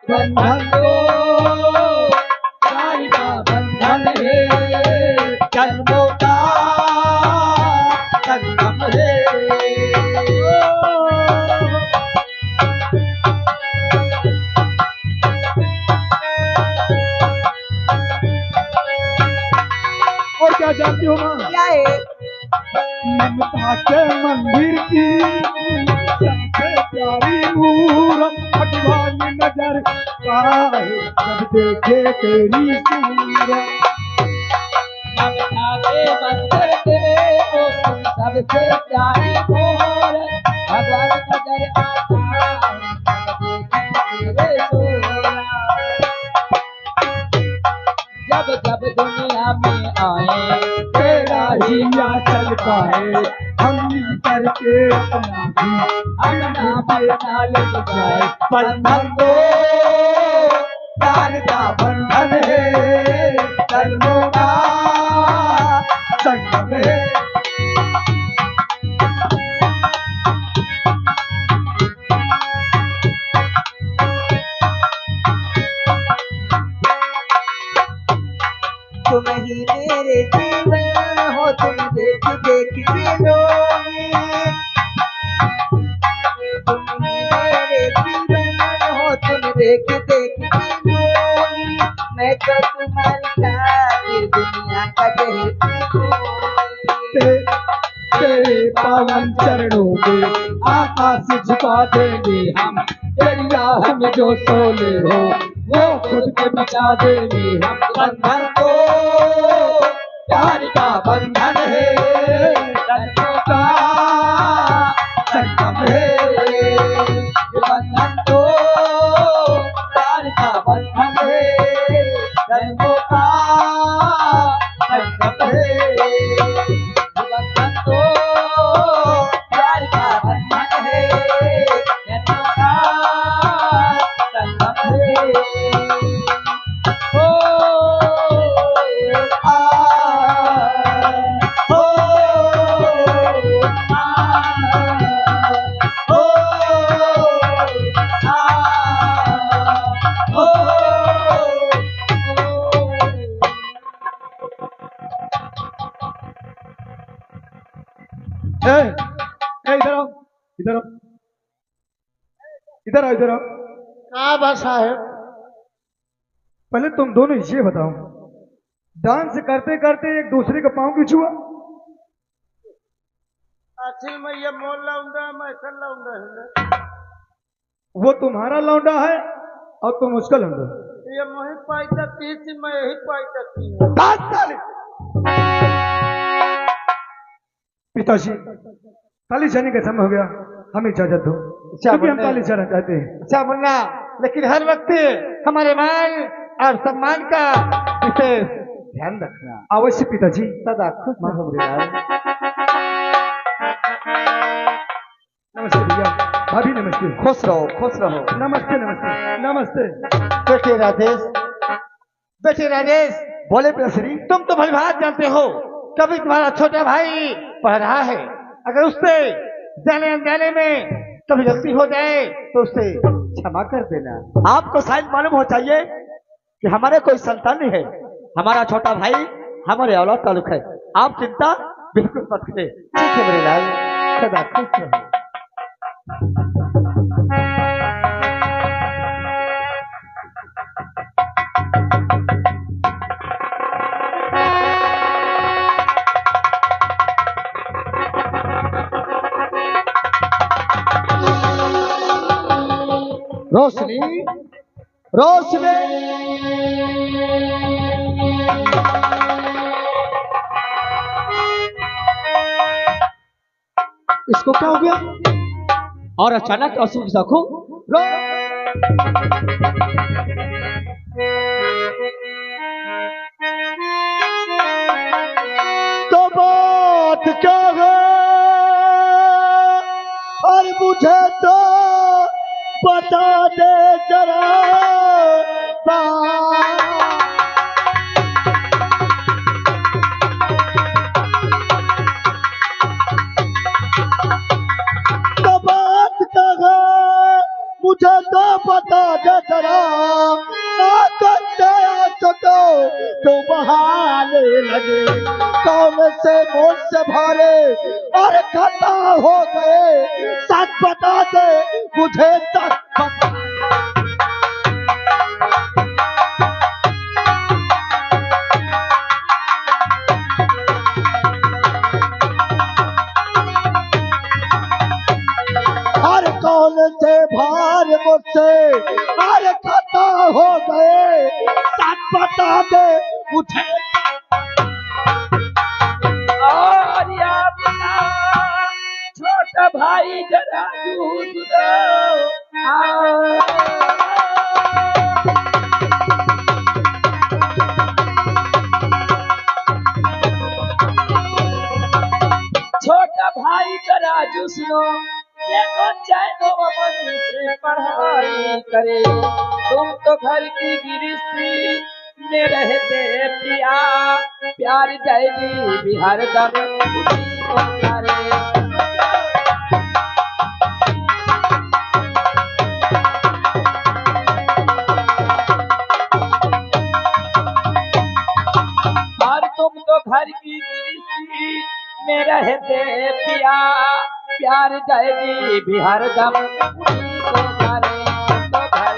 बंधन तो प्यार का बंधन है, जन्मों का संगम है। और क्या जानती हो माँ? क्या है? ममता के मंदिर की सबसे प्यारी मूरत, भगवान नजर आए जब देखे तेरी सूरत। ममता के मंदिर की सबसे प्यारी मूरत, भगवान नजर आता है जब देखे तेरी सूरत। जब जब दुनिया में आए तेरा ही चल पाए, हम मिल करके अपना भी अपना बना ले जाए। बंधन तो प्यार का बंधन है, जन्मों का संगम है। तुम ही मेरे जीवन हो, तुम देख देख के रोए। तुम ही मेरे जीवन हो, तुम देख देख के रोए। मैं तो तुम्हारी खातिर दुनिया का तेरे पावन चरणों में आकाश झुका देंगे हम, तेरी राह में जो सोले हो वो खुद के बचा देंगे हम। बंधन तो प्यार का बंधन है, जन्मों का संगम है। बंधन तो प्यार का बंधन है, जन्मों का संगम है। बंधन तो प्यार का बंधन है, जन्मों का संगम है। इधर आओ, इधर आओ, इधर आओ, इधर आओ। क्या भाषा है? पहले तुम दोनों ये बताओ, डांस करते करते एक दूसरे का पाँव क्यों छुआ? आखिर में ये मोल लाऊंगा, मैं कल लाऊंगा। वो तुम्हारा लौंडा है और तुम उसका लौंडा। ये मोही पाई सकती थी, मैं यही पाई सकती हूँ। पिताजी, काली जाने का समय हो गया, हमें इजाजत दो, क्योंकि हम काली जाना चाहते हैं। अच्छा मुन्ना, लेकिन हर वक्त हमारे मान और सम्मान का विशेष ध्यान रखना। अवश्य पिताजी। सदा खुश रहो मेरे लाल। नमस्ते भैया, भाभी नमस्ते। खुश रहो, खुश रहो। नमस्ते नमस्ते नमस्ते। बेटे राजेश, बेटे राजेश, बोले प्रसरी। तुम तो भली बात जानते हो, कभी तुम्हारा छोटा भाई पढ़ रहा है, अगर उससे जाने अनजाने में कभी गलती हो जाए तो उसे क्षमा कर देना। आपको शायद मालूम हो चाहिए कि हमारे कोई संतान नहीं है, हमारा छोटा भाई हमारे औलाद ताल्लुक है। आप चिंता बिल्कुल मत करें। ठीक है मेरे लाल, सदा खुश रहो। रोशनी, रोशनी, इसको क्या हो गया? और अचानक आंसू की आंखों तो बात क्या है और मुझे तो बता दे जरा तो बात क्या है मुझे तो बता दे जरा लगे। कौन से मोल से भरे और खता हो गए, सच बता दे मुझे सच बता। और कौन से भार मुझसे और खता हो गए, सच बता दे मुझे। और या अपना छोटा भाई जरा दूध दो। छोटा भाई जरा सुनो, देखो चैनो अमन से पढ़ाई करे। तुम तो घर की गिरस्ती में रहते पिया, प्यार जाएगी बिहार दम उसी को करे। और तुम तो घर की गिरस्ती में रहते पिया, प्यार जाएगी बिहार दम उसी को करे। तो घर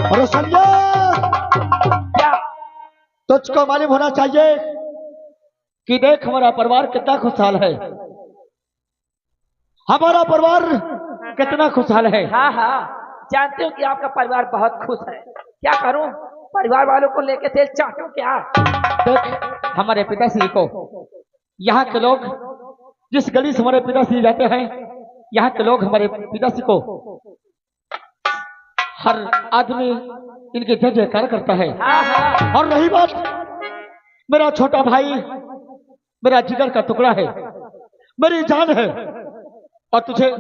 और संजय, क्या तुझको मालूम होना चाहिए कि देख हमारा परिवार कितना खुशहाल है। हमारा परिवार कितना खुशहाल है। हाँ हाँ, जानते हो कि आपका परिवार बहुत खुश है। क्या करूं, परिवार वालों को लेके तेल चाटूं क्या? देख हमारे पिताश्री को, यहाँ के लोग जिस गली से हमारे पिताश्री जाते हैं, यहाँ के लोग हमारे पिताश्री को हर आदमी इनके जय जयकार करता है। हाँ हाँ, और रही बात, मेरा छोटा भाई मेरा जिगर का टुकड़ा है, मेरी जान है। और तुझे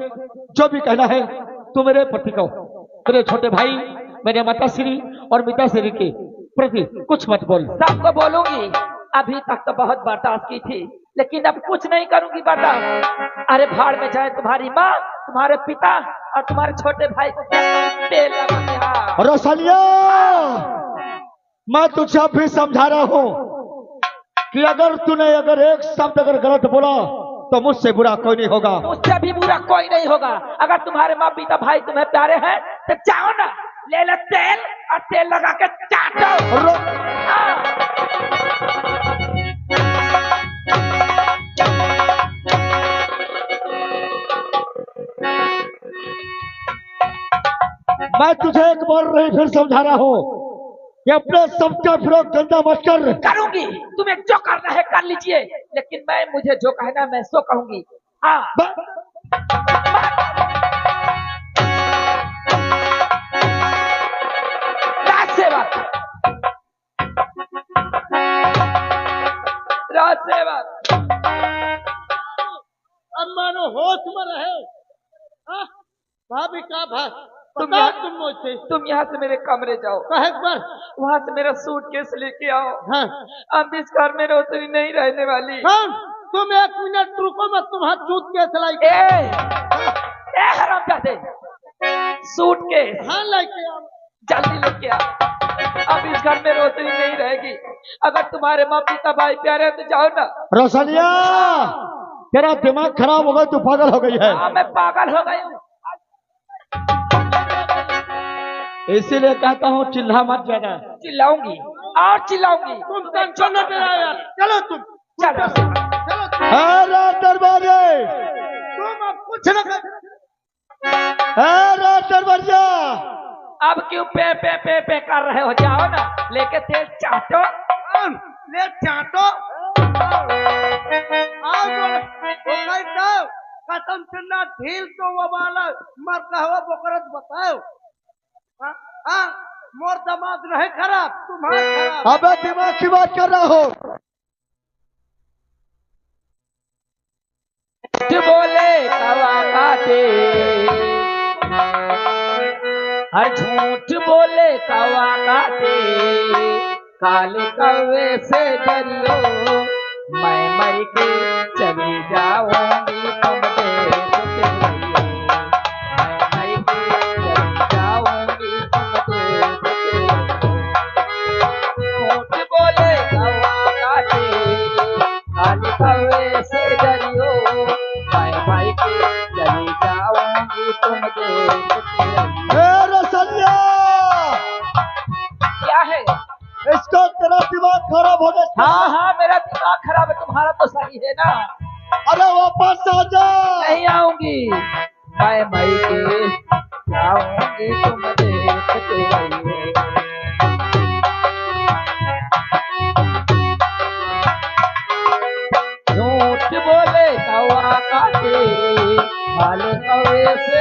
जो भी कहना है तू मेरे प्रति कहो। मेरे छोटे भाई, मेरे माताश्री और पिताश्री के प्रति कुछ मत बोल। सबको बोलूंगी। अभी तक तो बहुत बर्दाश्त की थी, लेकिन अब कुछ नहीं करूंगी बर्दाश्त। अरे भाड़ में जाए तुम्हारी माँ, तुम्हारे पिता और तुम्हारे छोटे भाई को तेल लगा दिया। रोशनिया, मैं तुझे अभी समझा रहा हूँ कि अगर तूने एक शब्द अगर गलत बोला तो मुझसे बुरा कोई नहीं होगा। मुझसे भी बुरा कोई नहीं होगा। अगर तुम्हारे माँ पिता भाई तुम्हें प्यारे हैं तो जाओ ना, ले लो तेल और तेल लगा के चाटो। मैं तुझे एक बार नहीं फिर समझा रहा हूँ कि अपने सबका फिरोग गंदा मत कर। करूंगी, तुम्हें जो करना है कर लीजिए, लेकिन मुझे जो कहना मैं सो कहूंगी। हाँ, राज सेवक, राज सेवक, अब मानो होश में रहे। भाभी का भाई तुम यहाँ से मेरे कमरे जाओ, वहाँ से मेरा सूटकेस लेके आओ। हाँ। अब इस घर में रोशनी नहीं रहने वाली। हाँ। तुम एक मिनट रुको, मैं तुम्हारा सूटकेस लाई। हरामजादे, सूटकेस हाँ लेके आओ, जल्दी लेके आ। अब इस घर में रोशनी नहीं रहेगी। अगर तुम्हारे माँ पिता भाई प्यारे हैं तो जाओ ना। रोशनिया, तेरा दिमाग खराब हो गया, तू पागल हो गई है। हाँ, मैं पागल हो गई हूँ। इसीलिए कहता हूँ चिल्ला मत ज्यादा। चिल्लाऊंगी और चिल्लाऊंगी। तुम टेंशन न लेना यार, चलो तुम चलो। अरे दरबारे, तुम अब कुछ न कर। अरे दरबारिया, अब क्यों पे पे पे पे कर रहे हो? जाओ ना, लेके तेल चाटो। ले चाटो। कसम से ना ढील तो वो वाला मर कहवा बोकरत बताओ। मोर दिमाग नहीं खराब, तुम्हारा खराब। अबे दिमाग की बात कर रहा हो। बोले कवा काटे, हर झूठ बोले कवा काटे। काले कौवे से डरियो, मैं मर के चली जाऊंगी तुम देश से। मैं मर के चली जाऊंगी। तुम देखते रहिए। ए रसलिया, क्या है? इसका तेरा दिमाग खराब हो गया। हाँ हाँ, मेरा दिमाग खराब है, तुम्हारा तो सही है ना। अरे वापस आ जा। नहीं आऊंगी मैं मई के आऊंगी, तुम देखते रहिए। झूठ बोले कौवा काटे, खाले कौवे से